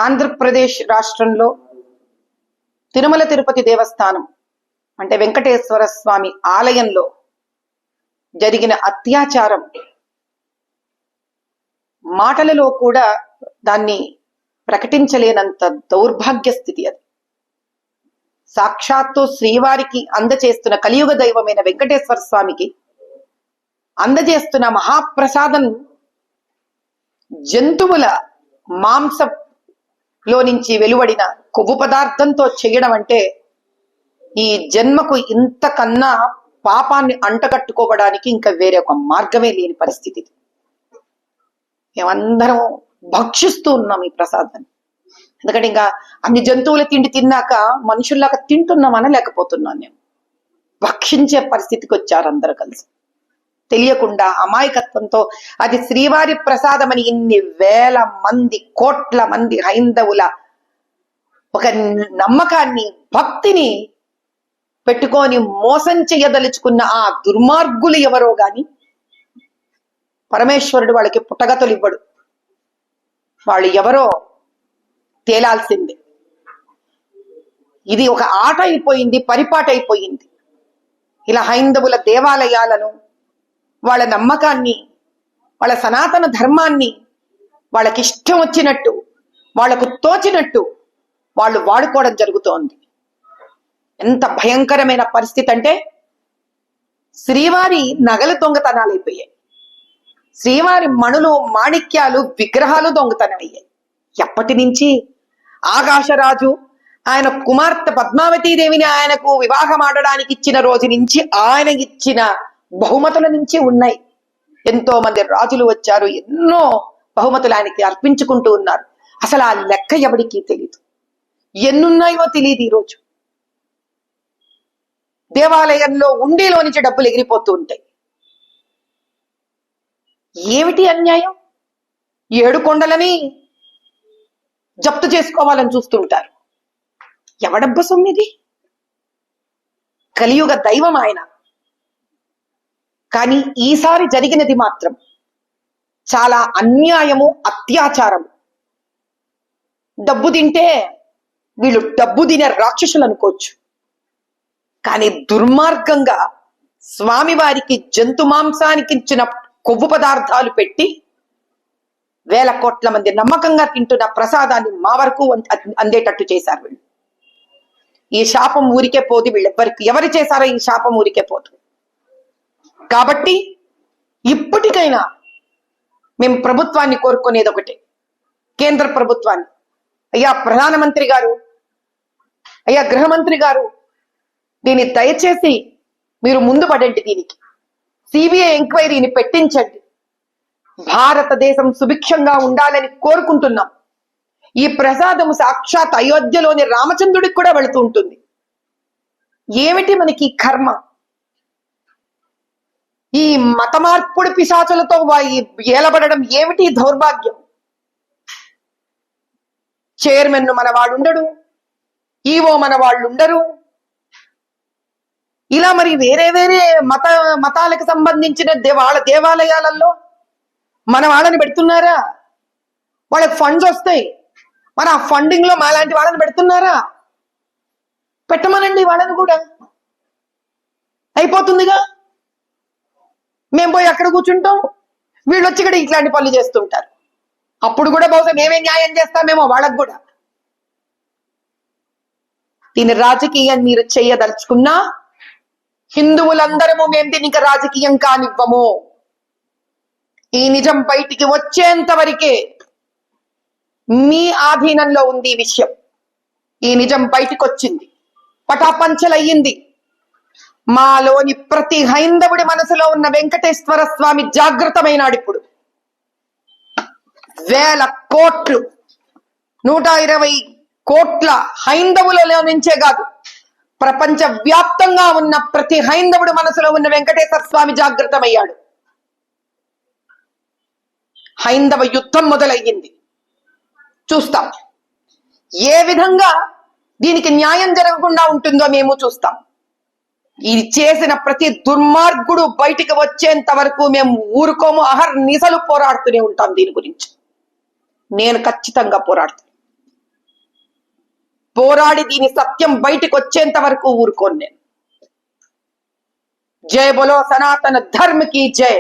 ఆంధ్రప్రదేశ్ రాష్ట్రంలో తిరుమల తిరుపతి దేవస్థానం అంటే వెంకటేశ్వర స్వామి ఆలయంలో జరిగిన అత్యాచారం మాటలలో కూడా దాన్ని ప్రకటించలేనంత దౌర్భాగ్య స్థితి అది. సాక్షాత్తు శ్రీవారికి అందజేస్తున్న కలియుగ దైవమైన వెంకటేశ్వర స్వామికి అందజేస్తున్న మహాప్రసాదం జంతువుల మాంసంలో నుంచి వెలువడిన కొవ్వు పదార్థంతో చేయడం అంటే ఈ జన్మకు ఇంతకన్నా పాపాన్ని అంటగట్టుకోవడానికి ఇంకా వేరే ఒక మార్గమే లేని పరిస్థితి. మేమందరం భక్షిస్తూ ఉన్నాం ఈ ప్రసాదాన్ని. ఎందుకంటే ఇంకా అన్ని జంతువుల తిండి తిన్నాక మనుషుల్లాగా తింటున్నామని లేకపోతున్నాను. నేను భక్షించే పరిస్థితికి వచ్చారు అందరూ కలిసి. తెలియకుండా అమాయకత్వంతో అది శ్రీవారి ప్రసాదమని ఇన్ని వేల మంది కోట్ల మంది హైందవుల ఒక నమ్మకాన్ని భక్తిని పెట్టుకొని మోసం చేయదలుచుకున్న ఆ దుర్మార్గులు ఎవరో గాని పరమేశ్వరుడు వాళ్ళకి పుట్టగతులు ఇవ్వడు. వాళ్ళు ఎవరో తేలాల్సిందే. ఇది ఒక ఆట అయిపోయింది, పరిపాట అయిపోయింది. ఇలా హైందవుల దేవాలయాలను, వాళ్ళ నమ్మకాన్ని, వాళ్ళ సనాతన ధర్మాన్ని వాళ్ళకి ఇష్టం వచ్చినట్టు, వాళ్లకు తోచినట్టు వాళ్ళు వాడుకోవడం జరుగుతోంది. ఎంత భయంకరమైన పరిస్థితి అంటే శ్రీవారి నగలు దొంగతనాలైపోయాయి. శ్రీవారి మణులు, మాణిక్యాలు, విగ్రహాలు దొంగతనమయ్యాయి. ఎప్పటి నుంచి? ఆకాశరాజు ఆయన కుమార్తె పద్మావతీదేవిని ఆయనకు వివాహం ఆడడానికి ఇచ్చిన రోజు నుంచి ఆయన ఇచ్చిన బహుమతుల నుంచి ఉన్నాయి. ఎంతో మంది రాజులు వచ్చారు, ఎన్నో బహుమతులు ఆయనకి అర్పించుకుంటూ ఉన్నారు. అసలు ఆ లెక్క ఎవరికి తెలియదు, ఎన్నున్నాయో తెలియదు. ఈరోజు దేవాలయంలో ఉండిలో నుంచి డబ్బులు ఎగిరిపోతూ ఉంటాయి. ఏమిటి అన్యాయం? 7 కొండలని జప్తు చేసుకోవాలని చూస్తుంటారు. ఎవడబ్బ సొమ్మిది? కలియుగ దైవం ఆయన. కానీ ఈసారి జరిగినది మాత్రం చాలా అన్యాయము, అత్యాచారము. డబ్బు తింటే వీళ్ళు డబ్బు తినే రాక్షసులు అనుకోవచ్చు. కానీ దుర్మార్గంగా స్వామివారికి జంతు మాంసానికి ఇచ్చిన కొవ్వు పదార్థాలు పెట్టి వేల కోట్ల మంది నమ్మకంగా తింటున్న ప్రసాదాన్ని మా వరకు అందేటట్టు చేశారు వీళ్ళు. ఈ శాపం ఊరికే పోదు. వీళ్ళెవ్వరికి ఎవరు చేశారో ఈ శాపం ఊరికే పోదు. కాబట్టి ఇప్పటికైనా మేము ప్రభుత్వాన్ని కోరుకునేది ఒకటే, కేంద్ర ప్రభుత్వాన్ని. అయ్యా ప్రధానమంత్రి గారు, అయ్యా గృహమంత్రి గారు, దీన్ని దయచేసి మీరు ముందు పడండి. దీనికి సిబిఐ ఎంక్వైరీని పెట్టించండి. భారతదేశం సుభిక్షంగా ఉండాలని కోరుకుంటున్నాం. ఈ ప్రసాదం సాక్షాత్ అయోధ్యలోని రామచంద్రుడికి కూడా వెళుతూ ఉంటుంది. ఏమిటి మనకి కర్మ? ఈ మత మార్పుడు పిశాచులతో ఏలబడడం ఏమిటి దౌర్భాగ్యం? చైర్మన్ మన వాడు ఉండడు, ఈవో మన వాళ్ళు ఉండరు. ఇలా మరి వేరే వేరే మతాలకు సంబంధించిన వాళ్ళ దేవాలయాలలో మన వాళ్ళని పెడుతున్నారా? వాళ్ళకి ఫండ్స్ వస్తాయి, మరి ఆ ఫండింగ్ లో మాలాంటి వాళ్ళని పెడుతున్నారా? పెట్టమనండి వాళ్ళని కూడా, అయిపోతుందిగా. మేము పోయి అక్కడ కూర్చుంటాం, వీళ్ళు వచ్చి ఇక్కడ ఇట్లాంటి పనులు చేస్తుంటారు. అప్పుడు కూడా బహుశా మేమే న్యాయం చేస్తామేమో వాళ్ళకు కూడా. దీని రాజకీయం మీరు చేయదలుచుకున్నా హిందువులందరము మేము దీనికి రాజకీయం కానివ్వము. ఈ నిజం బయటికి వచ్చేంత వరకే మీ ఆధీనంలో ఉంది ఈ విషయం. ఈ నిజం బయటికి వచ్చింది, పటాపంచలయ్యింది. మాలోని ప్రతి హైందవుడి మనసులో ఉన్న వెంకటేశ్వర స్వామి జాగృతమైనాడు. ఇప్పుడు వేల కోట్లు, 120 కోట్ల హైందవులలో నుంచే కాదు, ప్రపంచ వ్యాప్తంగా ఉన్న ప్రతి హైందవుడి మనసులో ఉన్న వెంకటేశ్వర స్వామి జాగృతమయ్యాడు. హైందవ యుద్ధం మొదలయ్యింది. చూస్తాం ఏ విధంగా దీనికి న్యాయం జరగకుండా ఉంటుందో మేము చూస్తాం. ఇది చేసిన ప్రతి దుర్మార్గుడు బయటికి వచ్చేంత వరకు మేము ఊరుకోము. అహర్నిశలు పోరాడుతూనే ఉంటాం దీని గురించి. నేను ఖచ్చితంగా పోరాడుతాను. పోరాడి దీని సత్యం బయటకు వచ్చేంత వరకు ఊరుకోను నేను. జై బోలో సనాతన ధర్మ की जय।